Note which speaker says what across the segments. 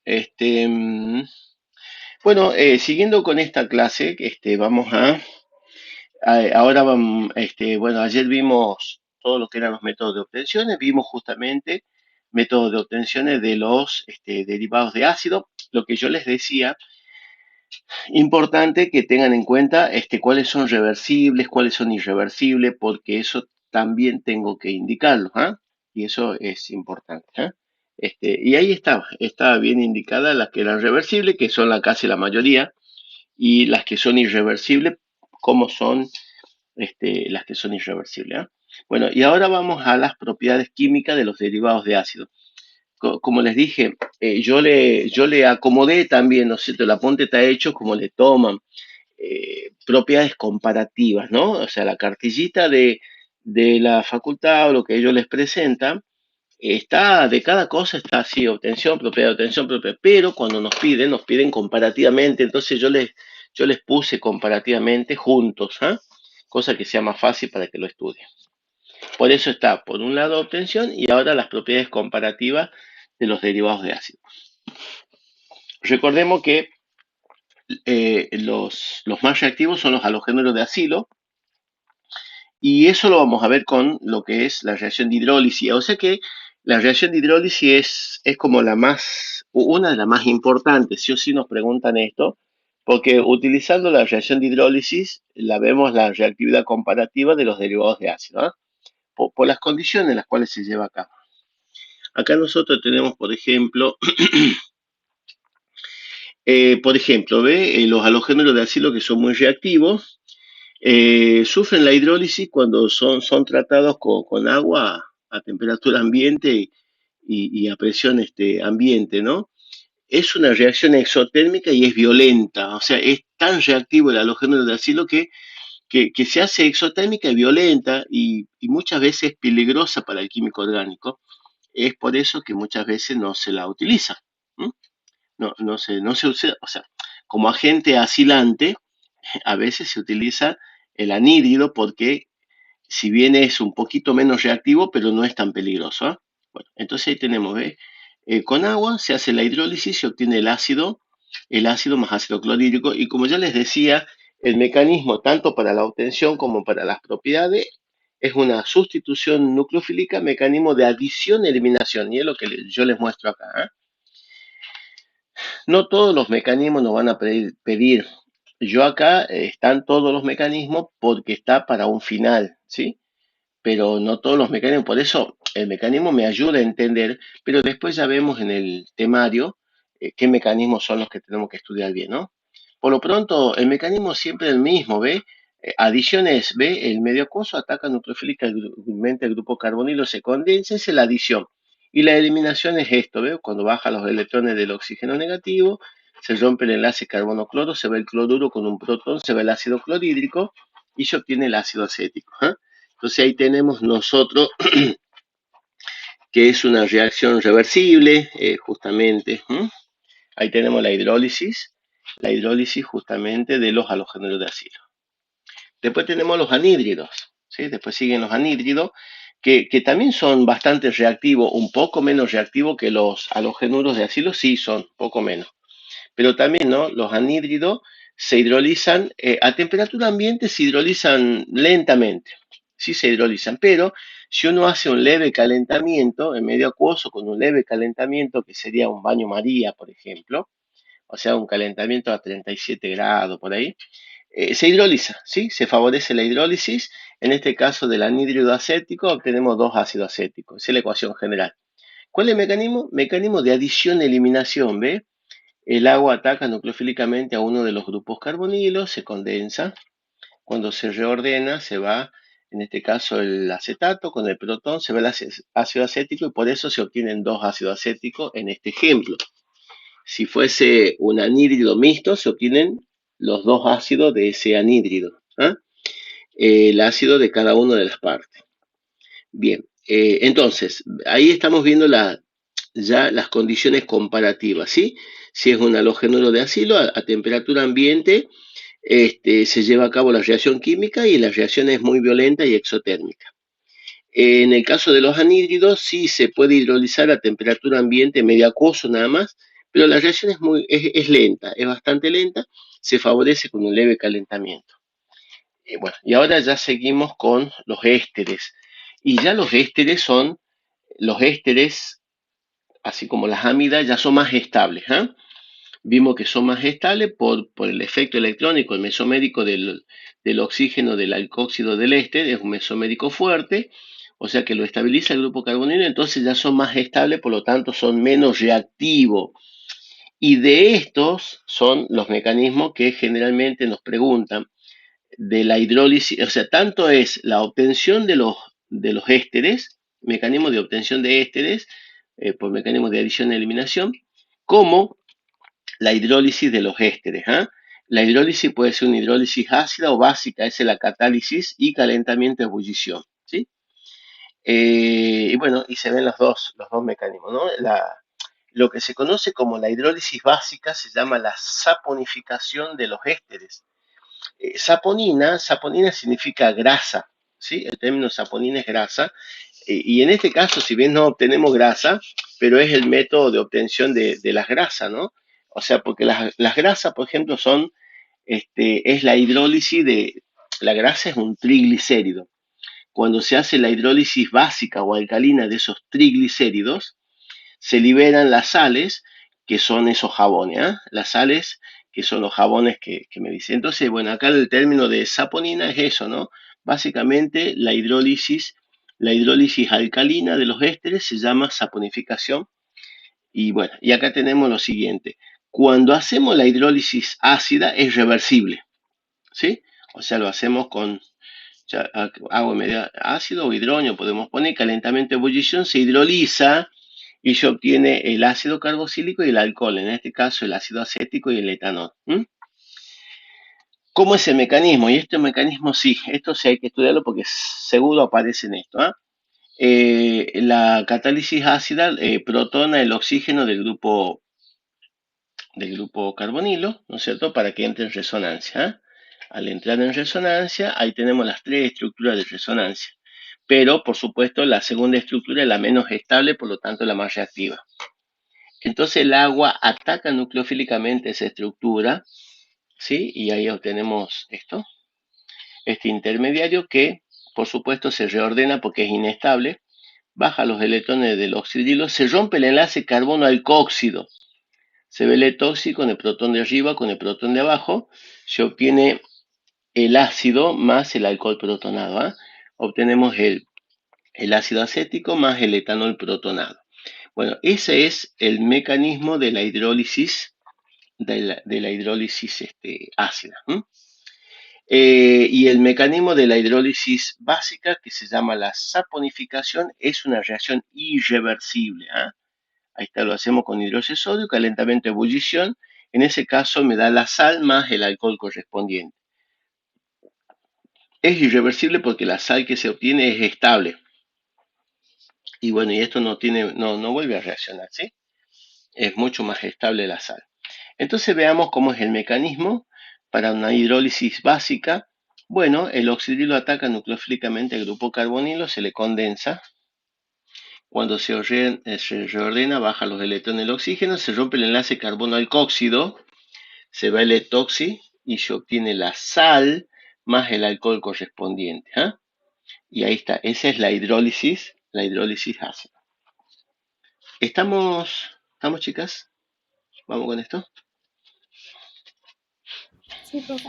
Speaker 1: Este, bueno, siguiendo con esta clase, vamos ahora bueno, ayer vimos todo lo que eran los métodos de obtenciones, vimos justamente métodos de obtenciones de los derivados de ácido. Lo que yo les decía, importante que tengan en cuenta cuáles son reversibles, cuáles son irreversibles, porque eso también tengo que indicarlo, ¿ah? Y eso es importante, ¿ah? Y ahí estaba bien indicada las que eran reversibles, que son casi la mayoría, y las que son irreversibles, como son las que son irreversibles, ¿ah? Bueno, y ahora vamos a las propiedades químicas de los derivados de ácido. Como les dije, yo le acomodé también, ¿no es cierto? El apunte está hecho como le toman propiedades comparativas, ¿no? O sea, la cartillita de la facultad o lo que ellos les presentan, está de cada cosa, está así, obtención, propiedad, pero cuando nos piden comparativamente, entonces yo les puse comparativamente juntos, ¿ah? Cosa que sea más fácil para que lo estudien. Por eso está, por un lado, obtención y ahora las propiedades comparativas de los derivados de ácido. Recordemos que los más reactivos son los halogéneros de acilo, y eso lo vamos a ver con lo que es la reacción de hidrólisis. O sea que la reacción de hidrólisis es como una de las más importantes. Sí o sí nos preguntan esto, porque utilizando la reacción de hidrólisis, la vemos la reactividad comparativa de los derivados de ácido, ¿ah? Por las condiciones en las cuales se lleva a cabo. Acá nosotros tenemos, por ejemplo, ¿ve? Los halogéneros de acilo que son muy reactivos, sufren la hidrólisis cuando son tratados con agua a temperatura ambiente y a presión ambiente, ¿no? Es una reacción exotérmica y es violenta, o sea, es tan reactivo el halogénero de acilo que se hace exotérmica y violenta y muchas veces peligrosa para el químico orgánico. Es por eso que muchas veces no se la utiliza. ¿M? No se usa, o sea, como agente asilante, a veces se utiliza el anhídrido porque si bien es un poquito menos reactivo, pero no es tan peligroso, ¿eh? Bueno, entonces ahí tenemos, ¿ves? Con agua se hace la hidrólisis, se obtiene el ácido más ácido clorhídrico, y como ya les decía, el mecanismo tanto para la obtención como para las propiedades es una sustitución nucleofílica, mecanismo de adición-eliminación, y es lo que yo les muestro acá, ¿eh? No todos los mecanismos nos van a pedir. Yo acá están todos los mecanismos porque está para un final, ¿sí? Pero no todos los mecanismos. Por eso el mecanismo me ayuda a entender, pero después ya vemos en el temario qué mecanismos son los que tenemos que estudiar bien, ¿no? Por lo pronto, el mecanismo siempre es el mismo, ¿ve? Adiciones, ¿ve? El medio acuoso ataca nucleofílicamente el grupo carbonilo, se condensa, esa es la adición. Y la eliminación es esto, ¿ve? Cuando baja los electrones del oxígeno negativo, se rompe el enlace carbono-cloro, se ve el cloruro con un protón, se ve el ácido clorhídrico y se obtiene el ácido acético, ¿eh? Entonces ahí tenemos nosotros que es una reacción reversible, justamente. Ahí tenemos la hidrólisis justamente de los halogéneros de acilo. Después tenemos los anhídridos, ¿sí? Después siguen los anhídridos, que también son bastante reactivos, un poco menos reactivos que los halogéneros de acilo, sí, son poco menos. Pero también, ¿no? Los anhídridos se hidrolizan, a temperatura ambiente se hidrolizan lentamente, sí se hidrolizan, pero si uno hace un leve calentamiento en medio acuoso, con un leve calentamiento que sería un baño María, por ejemplo, o sea, un calentamiento a 37 grados por ahí, se hidroliza, ¿sí? Se favorece la hidrólisis. En este caso del anhídrido acético obtenemos dos ácidos acéticos, esa es la ecuación general. ¿Cuál es el mecanismo? Mecanismo de adición-eliminación, ¿ve? El agua ataca nucleofílicamente a uno de los grupos carbonilos, se condensa. Cuando se reordena, se va, en este caso, el acetato con el protón, se va el ácido acético y por eso se obtienen dos ácidos acéticos en este ejemplo. Si fuese un anhídrido mixto, se obtienen los dos ácidos de ese anhídrido, ¿eh? El ácido de cada una de las partes. Bien, entonces, ahí estamos viendo ya las condiciones comparativas, ¿sí? Si es un halogénuro de acilo, a temperatura ambiente, se lleva a cabo la reacción química y la reacción es muy violenta y exotérmica. En el caso de los anhídridos, sí se puede hidrolizar a temperatura ambiente medio acuoso nada más, pero la reacción es lenta, es bastante lenta, se favorece con un leve calentamiento. Bueno, y ahora ya seguimos con los ésteres. Y ya los ésteres, así como las amidas, ya son más estables. ¿Eh? Vimos que son más estables por el efecto electrónico, el mesomérico del oxígeno del alcohóxido del éster, es un mesomérico fuerte, o sea que lo estabiliza el grupo carbonilo, entonces ya son más estables, por lo tanto son menos reactivos. Y de estos son los mecanismos que generalmente nos preguntan de la hidrólisis, o sea, tanto es la obtención de los ésteres, mecanismo de obtención de ésteres por mecanismos de adición y eliminación, como la hidrólisis de los ésteres. ¿Eh? La hidrólisis puede ser una hidrólisis ácida o básica, esa es la catálisis y calentamiento de ebullición. ¿Sí? Y bueno, y se ven los dos mecanismos. ¿No? Lo que se conoce como la hidrólisis básica se llama la saponificación de los ésteres. Saponina significa grasa, ¿sí? El término saponina es grasa, y en este caso, si bien no obtenemos grasa, pero es el método de obtención de las grasas, ¿no? O sea, porque las grasas, por ejemplo, es la hidrólisis la grasa es un triglicérido. Cuando se hace la hidrólisis básica o alcalina de esos triglicéridos, se liberan las sales, que son esos jabones, ¿eh? Las sales, que son los jabones que me dicen. Entonces, bueno, acá el término de saponina es eso, ¿no? Básicamente, la hidrólisis alcalina de los ésteres se llama saponificación. Y bueno, y acá tenemos lo siguiente. Cuando hacemos la hidrólisis ácida es reversible, ¿sí? O sea, lo hacemos con agua media ácido o hidrógeno, podemos poner calentamiento de ebullición, se hidroliza y se obtiene el ácido carboxílico y el alcohol, en este caso el ácido acético y el etanol. ¿Cómo es el mecanismo? Y este mecanismo sí, esto sí hay que estudiarlo porque seguro aparece en esto. La catálisis ácida protona el oxígeno del grupo carbonilo, ¿no es cierto?, para que entre en resonancia. Al entrar en resonancia, ahí tenemos las tres estructuras de resonancia. Pero, por supuesto, la segunda estructura es la menos estable, por lo tanto, la más reactiva. Entonces, el agua ataca nucleofílicamente esa estructura, ¿sí? Y ahí obtenemos este intermediario que, por supuesto, se reordena porque es inestable, baja los electrones del oxidilo, se rompe el enlace carbono-alcohóxido, se ve el tóxico con el protón de arriba con el protón de abajo, se obtiene el ácido más el alcohol protonado. Obtenemos el ácido acético más el etanol protonado. Bueno, ese es el mecanismo de la hidrólisis, de la hidrólisis ácida. Y el mecanismo de la hidrólisis básica, que se llama la saponificación, es una reacción irreversible. Ahí está, lo hacemos con hidróxido de sodio, calentamiento de ebullición. En ese caso me da la sal más el alcohol correspondiente. Es irreversible porque la sal que se obtiene es estable. Y bueno, y esto no vuelve a reaccionar, ¿sí? Es mucho más estable la sal. Entonces veamos cómo es el mecanismo para una hidrólisis básica. Bueno, el oxidilo ataca nucleofílicamente al grupo carbonilo, se le condensa. Cuando se reordena, baja los electrones del oxígeno, se rompe el enlace carbono-alcohóxido, se va el etoxi y se obtiene la sal más el alcohol correspondiente. Y ahí está, esa es la hidrólisis ácida. ¿Estamos chicas? ¿Vamos con esto?
Speaker 2: Sí, profe.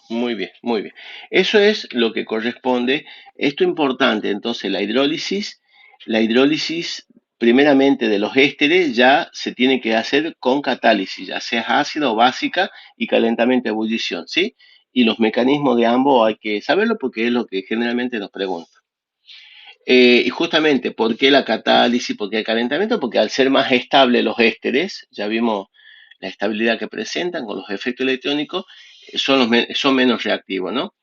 Speaker 1: Muy bien, muy bien. Eso es lo que corresponde. Esto es importante, entonces la hidrólisis primeramente de los ésteres ya se tiene que hacer con catálisis, ya sea ácida o básica y calentamiento de ebullición, ¿sí? Y los mecanismos de ambos hay que saberlo porque es lo que generalmente nos preguntan. Y justamente, ¿por qué la catálisis? ¿Por qué el calentamiento? Porque al ser más estables los ésteres, ya vimos la estabilidad que presentan con los efectos electrónicos, son menos reactivos, ¿no?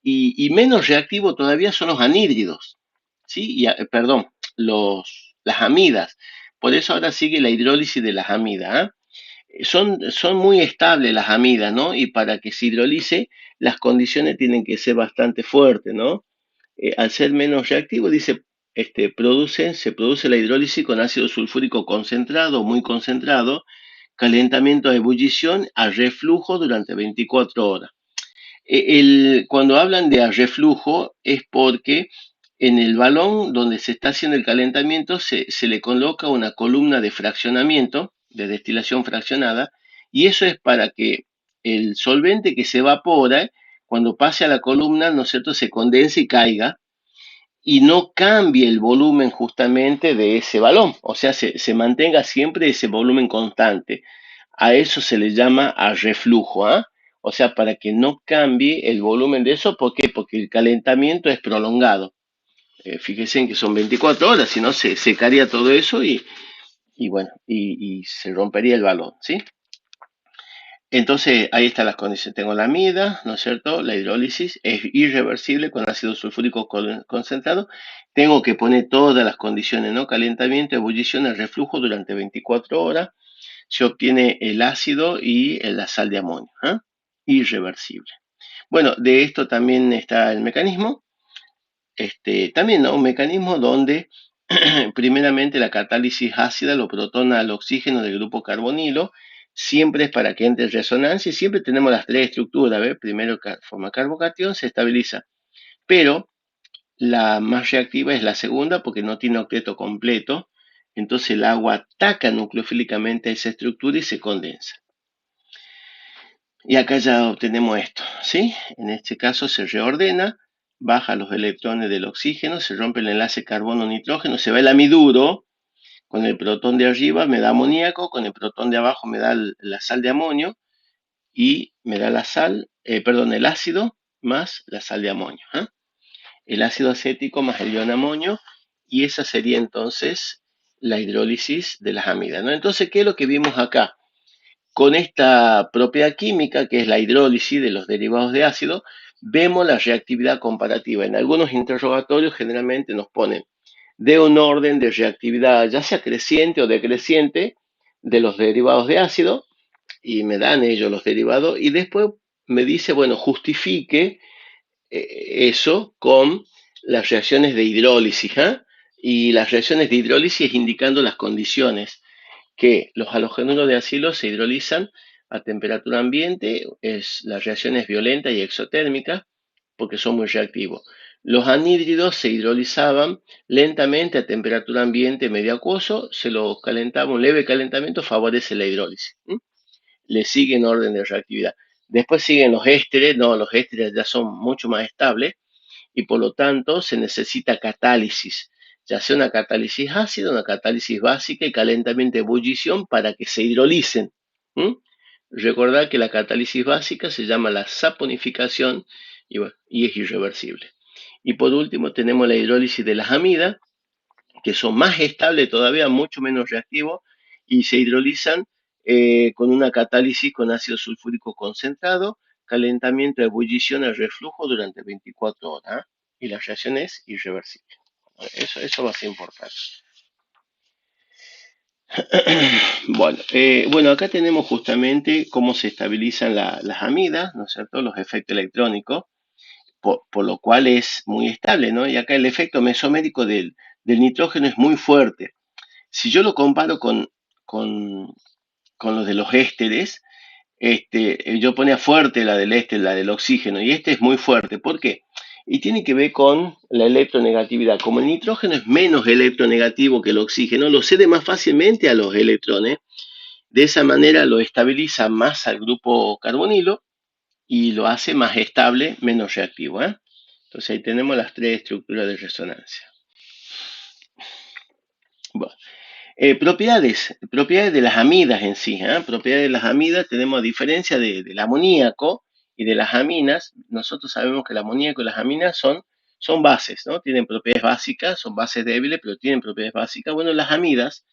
Speaker 1: Y menos reactivos todavía son los anhídridos, ¿sí? Perdón, las amidas. Por eso ahora sigue la hidrólisis de las amidas. Son muy estables las amidas, ¿no? Y para que se hidrolice, las condiciones tienen que ser bastante fuertes, ¿no? Al ser menos reactivo, dice, se produce la hidrólisis con ácido sulfúrico concentrado, muy concentrado, calentamiento a ebullición a reflujo durante 24 horas. Cuando hablan de a reflujo es porque en el balón donde se está haciendo el calentamiento se le coloca una columna de fraccionamiento, de destilación fraccionada, y eso es para que el solvente que se evapora, cuando pase a la columna, ¿no es cierto?, se condense y caiga, y no cambie el volumen justamente de ese balón, o sea, se mantenga siempre ese volumen constante. A eso se le llama a reflujo, ¿ah? O sea, para que no cambie el volumen de eso, ¿por qué? Porque el calentamiento es prolongado. Fíjense en que son 24 horas, si no se secaría todo eso y bueno, y se rompería el balón, ¿sí? Entonces, ahí están las condiciones. Tengo la amida, ¿no es cierto? La hidrólisis es irreversible con ácido sulfúrico concentrado. Tengo que poner todas las condiciones, ¿no? Calentamiento, ebullición, el reflujo durante 24 horas. Se obtiene el ácido y la sal de amonio, ¿eh? Irreversible. Bueno, de esto también está el mecanismo. También, ¿no? Un mecanismo donde primeramente la catálisis ácida lo protona al oxígeno del grupo carbonilo, siempre es para que entre en resonancia y siempre tenemos las tres estructuras, ¿ves? Primero forma carbocatión, se estabiliza, pero la más reactiva es la segunda porque no tiene octeto completo, entonces el agua ataca nucleofílicamente a esa estructura y se condensa. Y acá ya obtenemos esto, ¿sí? En este caso se reordena, baja los electrones del oxígeno, se rompe el enlace carbono-nitrógeno, se va el amiduro, con el protón de arriba me da amoníaco, con el protón de abajo me da la sal de amonio y me da la sal, perdón, el ácido más la sal de amonio, ¿eh? El ácido acético más el ion amonio, y esa sería entonces la hidrólisis de las amidas, ¿no? Entonces, ¿qué es lo que vimos acá? Con esta propiedad química, que es la hidrólisis de los derivados de ácido, vemos la reactividad comparativa. En algunos interrogatorios generalmente nos ponen de un orden de reactividad, ya sea creciente o decreciente, de los derivados de ácido, y me dan ellos los derivados, y después me dice, bueno, justifique eso con las reacciones de hidrólisis, ¿eh? Y las reacciones de hidrólisis indicando las condiciones que los halogenuros de acilo se hidrolizan a temperatura ambiente, la reacción es violenta y exotérmica porque son muy reactivos. Los anhídridos se hidrolizaban lentamente a temperatura ambiente medio acuoso, se los calentaba, un leve calentamiento favorece la hidrólisis. Le siguen orden de reactividad. Después siguen los ésteres, no, los ésteres ya son mucho más estables y por lo tanto se necesita catálisis, ya sea una catálisis ácida, una catálisis básica y calentamiento de ebullición para que se hidrolicen. ¿Mm? Recordad que la catálisis básica se llama la saponificación y, bueno, y es irreversible. Y por último tenemos la hidrólisis de las amidas, que son más estables todavía, mucho menos reactivos, y se hidrolizan con una catálisis con ácido sulfúrico concentrado, calentamiento de ebullición al reflujo durante 24 horas, ¿eh? Y la reacción es irreversible. Eso va a ser importante. Bueno, acá tenemos justamente cómo se estabilizan las amidas, ¿no es cierto? Los efectos electrónicos, por lo cual es muy estable, ¿no? Y acá el efecto mesomérico del nitrógeno es muy fuerte. Si yo lo comparo con, con los de los ésteres, yo ponía fuerte la del éster, la del oxígeno, y este es muy fuerte. ¿Por qué? Y tiene que ver con la electronegatividad. Como el nitrógeno es menos electronegativo que el oxígeno, lo cede más fácilmente a los electrones. De esa manera lo estabiliza más al grupo carbonilo y lo hace más estable, menos reactivo, ¿eh? Entonces ahí tenemos las tres estructuras de resonancia. Bueno, propiedades de las amidas en sí, ¿eh? Propiedades de las amidas tenemos a diferencia del amoníaco y de las aminas, nosotros sabemos que el amoníaco y las aminas son bases, ¿no? Tienen propiedades básicas, son bases débiles, pero tienen propiedades básicas. Bueno, las amidas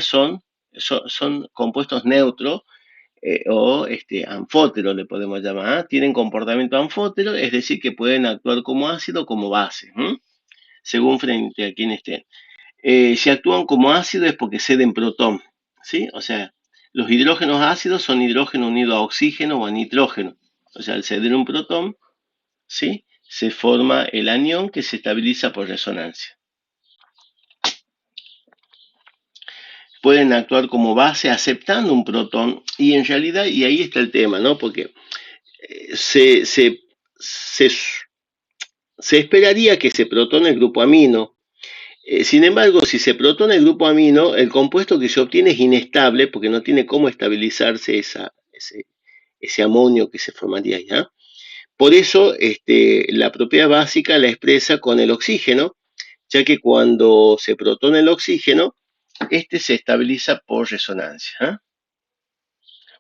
Speaker 1: son compuestos neutros o anfóteros le podemos llamar, ¿eh? Tienen comportamiento anfótero, es decir, que pueden actuar como ácido o como base, ¿eh? Según frente a quien estén. Si actúan como ácido es porque ceden protón, ¿sí? O sea, los hidrógenos ácidos son hidrógeno unido a oxígeno o a nitrógeno. O sea, al ceder un protón, ¿sí? Se forma el anión que se estabiliza por resonancia. pueden actuar como base aceptando un protón y en realidad, y ahí está el tema, ¿no? Porque se, se, se, se esperaría que se protone el grupo amino. Sin embargo, si se protona el grupo amino, el compuesto que se obtiene es inestable porque no tiene cómo estabilizarse ese amonio que se formaría ya. Por eso, la propiedad básica la expresa con el oxígeno, ya que cuando se protona el oxígeno, este se estabiliza por resonancia. ¿Eh?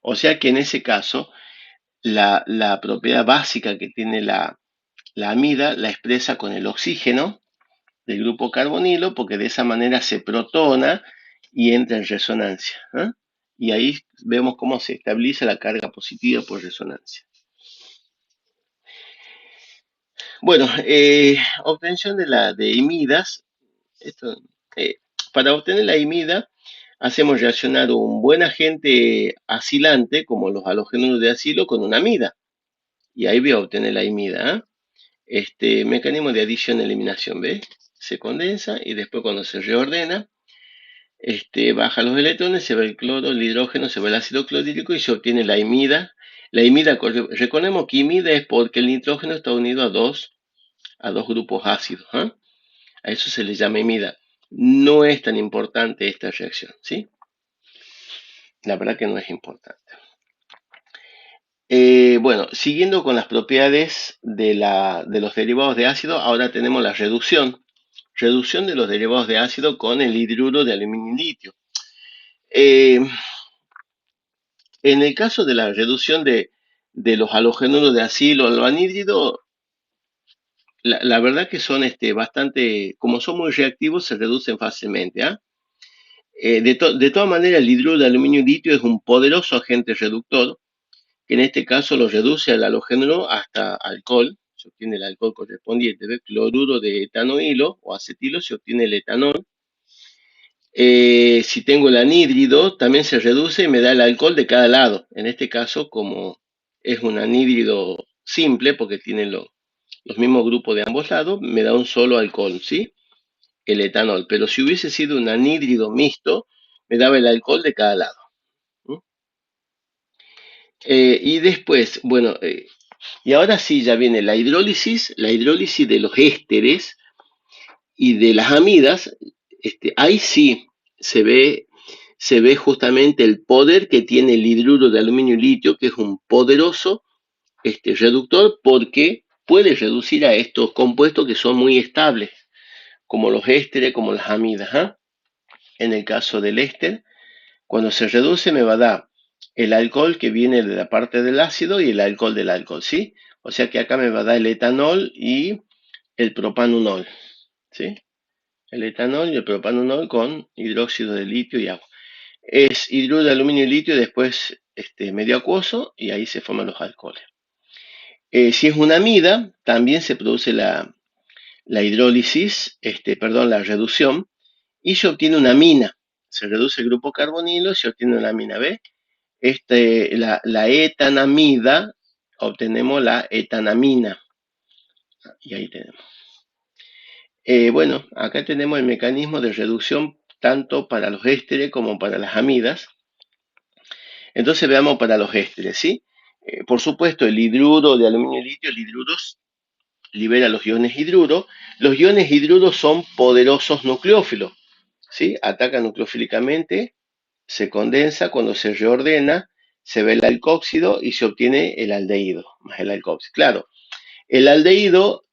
Speaker 1: O sea que en ese caso, la propiedad básica que tiene la amida la expresa con el oxígeno del grupo carbonilo, porque de esa manera se protona y entra en resonancia. ¿Eh? Y ahí vemos cómo se estabiliza la carga positiva por resonancia. Bueno, obtención de imidas. Esto, eh, para obtener la imida, hacemos reaccionar un buen agente acilante, como los halogénuros de acilo, con una amida. Y ahí voy a obtener la imida. ¿Eh? Mecanismo de adición-eliminación, ¿ves? Se condensa y después cuando se reordena, baja los electrones, se va el cloro, el hidrógeno, se va el ácido clorhídrico y se obtiene la imida. La imida, recordemos que imida es porque el nitrógeno está unido a dos grupos ácidos. ¿Eh? A eso se le llama imida. No es tan importante esta reacción, ¿sí? La verdad que no es importante. Bueno, siguiendo con las propiedades de los derivados de ácido, ahora tenemos la reducción. Reducción de los derivados de ácido con el hidruro de aluminio y litio. Eh, en el caso de la reducción de los halogénuros de acilo al anhídrido, la verdad que son bastante, como son muy reactivos, se reducen fácilmente. ¿Ah? De todas maneras, el hidruro de aluminio y litio es un poderoso agente reductor, que en este caso lo reduce al halogénuro hasta alcohol, se obtiene el alcohol correspondiente, ¿ves? Cloruro de etanoilo o acetilo, se obtiene el etanol. Si tengo el anhídrido, también se reduce y me da el alcohol de cada lado. En este caso, como es un anhídrido simple, porque tiene los mismos grupos de ambos lados, me da un solo alcohol, ¿sí? El etanol. Pero si hubiese sido un anhídrido mixto, me daba el alcohol de cada lado. ¿Mm? Y después, bueno, y ahora sí ya viene la hidrólisis de los ésteres y de las amidas. Ahí sí se ve, se ve justamente el poder que tiene el hidruro de aluminio y litio, que es un poderoso reductor porque puede reducir a estos compuestos que son muy estables, como los ésteres, como las amidas. ¿Eh? En el caso del éster, cuando se reduce me va a dar el alcohol que viene de la parte del ácido y el alcohol del alcohol, ¿sí? O sea que acá me va a dar el etanol y el propanonol, ¿sí? El etanol y el propanonol con hidróxido de litio y agua. Es hidruro de aluminio y litio y después medio acuoso y ahí se forman los alcoholes. Si es una amida, también se produce la hidrólisis, perdón, la reducción y se obtiene una amina. Se reduce el grupo carbonilo y se obtiene una amina, ¿ves? La etanamida, obtenemos la etanamina. Y ahí tenemos. Bueno, acá tenemos el mecanismo de reducción tanto para los ésteres como para las amidas. Entonces veamos para los ésteres, ¿sí? Por supuesto, el hidruro de aluminio y litio, el hidruro libera los iones hidruro. Los iones hidruro son poderosos nucleófilos, ¿sí? Atacan nucleofílicamente, se condensa, cuando se reordena, se ve el alcóxido y se obtiene el aldehído, más el alcóxido. Claro, el aldehído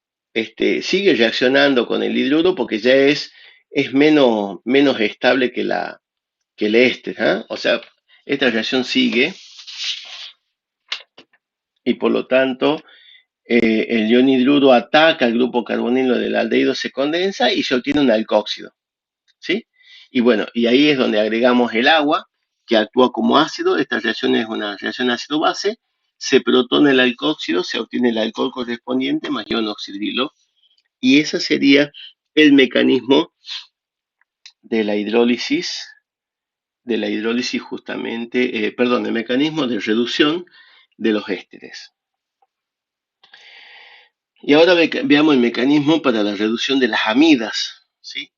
Speaker 1: sigue reaccionando con el hidruro porque ya es menos estable que el éster. ¿Eh? O sea, esta reacción sigue y por lo tanto el ion hidruro ataca al grupo carbonilo del aldehído, se condensa y se obtiene un alcóxido. ¿Sí? Y bueno, y ahí es donde agregamos el agua, que actúa como ácido. Esta reacción es una reacción ácido-base. Se protona el alcóxido, se obtiene el alcohol correspondiente más ion oxidrilo. Y ese sería el mecanismo de la hidrólisis justamente, perdón, el mecanismo de reducción de los ésteres. Y ahora veamos el mecanismo para la reducción de las amidas, ¿sí?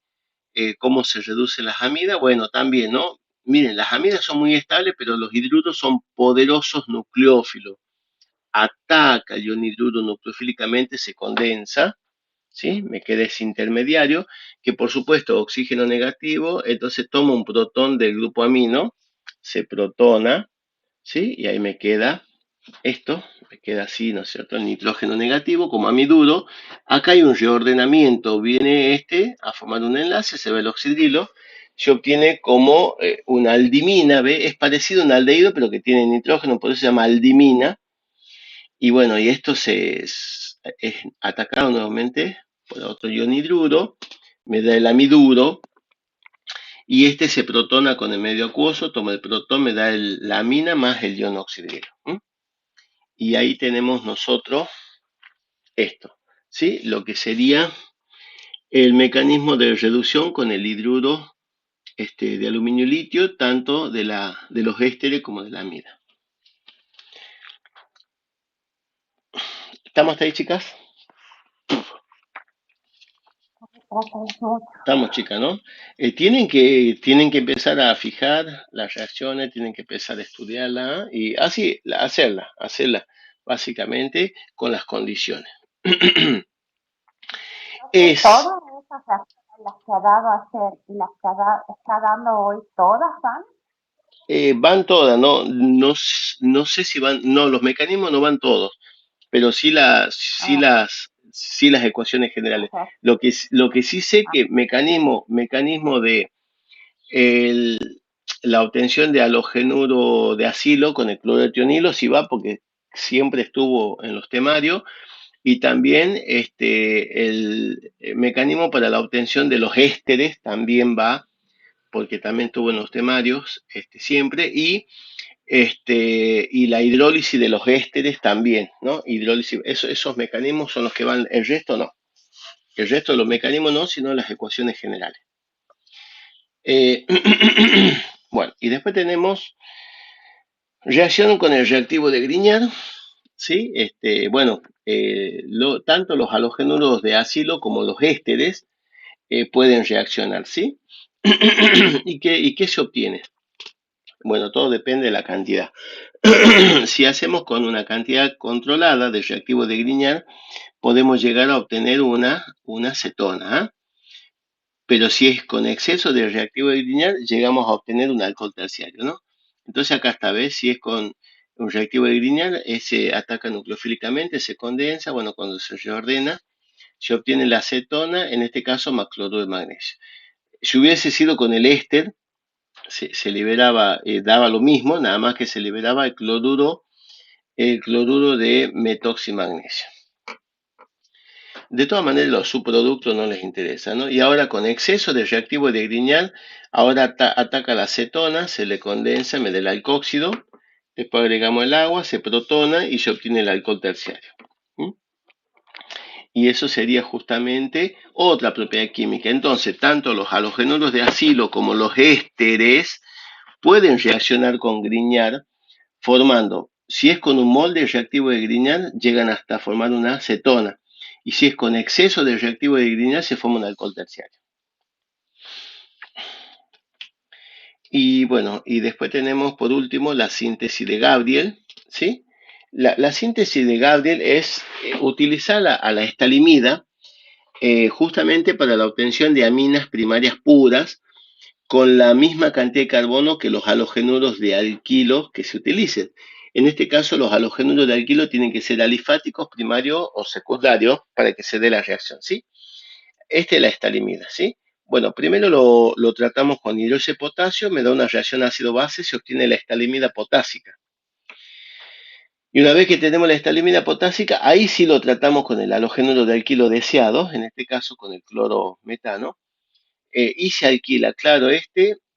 Speaker 1: ¿Cómo se reducen las amidas? Bueno, también, ¿no? miren, las amidas son muy estables, pero los hidruros son poderosos nucleófilos. Ataca el ionhidruro nucleofílicamente, se condensa, ¿sí? Me queda ese intermediario, que por supuesto oxígeno negativo, entonces toma un protón del grupo amino, se protona, ¿sí? Y ahí me queda esto, me queda así, ¿no es cierto? El nitrógeno negativo como amiduro. Acá hay un reordenamiento, viene este a formar un enlace, se ve el oxidrilo, se obtiene como una aldimina, ¿ve? Es parecido a un aldehído, pero que tiene nitrógeno, por eso se llama aldimina. Y bueno, y esto es atacado nuevamente por otro ionhidruro, me da el amiduro, y este se protona con el medio acuoso, toma el protón, me da la amina más el ion oxidrilo. Y ahí tenemos nosotros esto, ¿sí? Lo que sería el mecanismo de reducción con el hidruro de aluminio y litio, tanto de los ésteres como de la amida. ¿Estamos hasta ahí, chicas? Estamos, chicas, ¿no? Tienen que empezar a fijar las reacciones, tienen que empezar a estudiarla y así hacerla, básicamente con las condiciones. Es,
Speaker 2: Todas esas reacciones las que ha dado ayer y las que está dando hoy, ¿todas van?
Speaker 1: van todas, ¿no? No, no sé si van, no, los mecanismos no van todos, pero
Speaker 2: Ah,
Speaker 1: sí las ecuaciones generales.
Speaker 2: ayer.
Speaker 1: Lo que sí sé
Speaker 2: Ah,
Speaker 1: que mecanismo de el- la obtención de halogenuro de acilo con el cloruro de tionilo sí va porque siempre estuvo en los temarios, y también el mecanismo para la obtención de los ésteres también va porque también estuvo en los temarios siempre, y la hidrólisis de los ésteres también, ¿no? Hidrólisis, esos mecanismos son los que van, el resto no. El resto de los mecanismos no, sino las ecuaciones generales. Eh, bueno, y después tenemos reacción con el reactivo de Grignard, ¿sí? Bueno, tanto los halogenuros de acilo como los ésteres pueden reaccionar, ¿sí? ¿Y qué se obtiene? Bueno, todo depende de la cantidad. Si hacemos con una cantidad controlada de reactivo de Grignard, podemos llegar a obtener una cetona, ¿eh? Pero si es con exceso de reactivo de Grignard, llegamos a obtener un alcohol terciario, ¿no? Entonces acá esta vez, si es con un reactivo de Grignard, ese ataca nucleofílicamente, se condensa, bueno, cuando se reordena, se obtiene la acetona, en este caso más cloruro de magnesio. Si hubiese sido con el éster, se liberaba, daba lo mismo, nada más que se liberaba el cloruro de metoximagnesio. De todas maneras, los subproductos no les interesan, ¿no? Y ahora con exceso de reactivo de Grignard, ahora ataca la acetona, se le condensa, me da el alcóxido, después agregamos el agua, se protona y se obtiene el alcohol terciario. ¿Mm? Y eso sería justamente otra propiedad química. Entonces, tanto los halogenuros de acilo como los ésteres pueden reaccionar con Grignard formando, si es con un molde reactivo de Grignard, llegan hasta formar una cetona. Y si es con exceso de reactivo de Grignard, se forma un alcohol terciario. Y bueno, y después tenemos por último la síntesis de Gabriel, ¿sí? La síntesis de Gabriel es utilizar a la estalimida justamente para la obtención de aminas primarias puras con la misma cantidad de carbono que los halogenuros de alquilo que se utilicen. En este caso, los halogenuros de alquilo tienen que ser alifáticos, primarios o secundarios para que se dé la reacción, ¿sí? Esta es la estalimida, ¿sí? Bueno, primero lo tratamos con hidróxido de potasio, me da una reacción ácido-base, se obtiene la estalimida potásica. Y una vez que tenemos la estalimida potásica, ahí sí lo tratamos con el halogenuro de alquilo deseado, en este caso con el clorometano, y se alquila. Claro,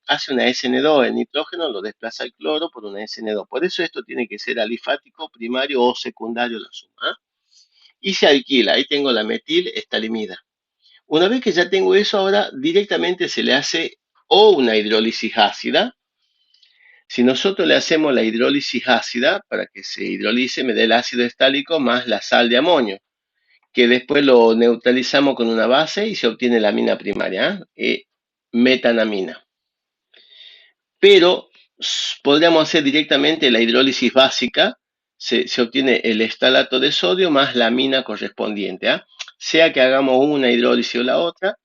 Speaker 1: hace una SN2, el nitrógeno lo desplaza el cloro por una SN2. Por eso esto tiene que ser alifático, primario o secundario la suma, ¿eh? Y se alquila, ahí tengo la metilestalimida. Una vez que ya tengo eso, ahora directamente se le hace o una hidrólisis ácida. Si nosotros le hacemos la hidrólisis ácida, para que se hidrolice, me dé el ácido estálico más la sal de amonio, que después lo neutralizamos con una base y se obtiene la amina primaria, metanamina. pero podríamos hacer directamente la hidrólisis básica, se obtiene el estalato de sodio más la amina correspondiente, ¿ah? Sea que hagamos una hidrólisis o la otra,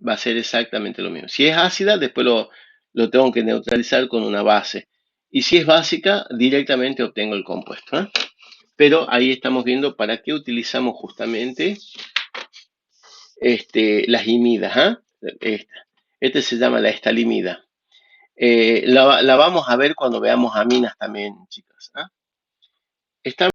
Speaker 1: va a ser exactamente lo mismo. Si es ácida, después lo tengo que neutralizar con una base. Y si es básica, directamente obtengo el compuesto, ¿eh? Pero ahí estamos viendo para qué utilizamos justamente las imidas, ¿ah? Este se llama la estalimida. La vamos a ver cuando veamos aminas también, chicas, ¿ah? Está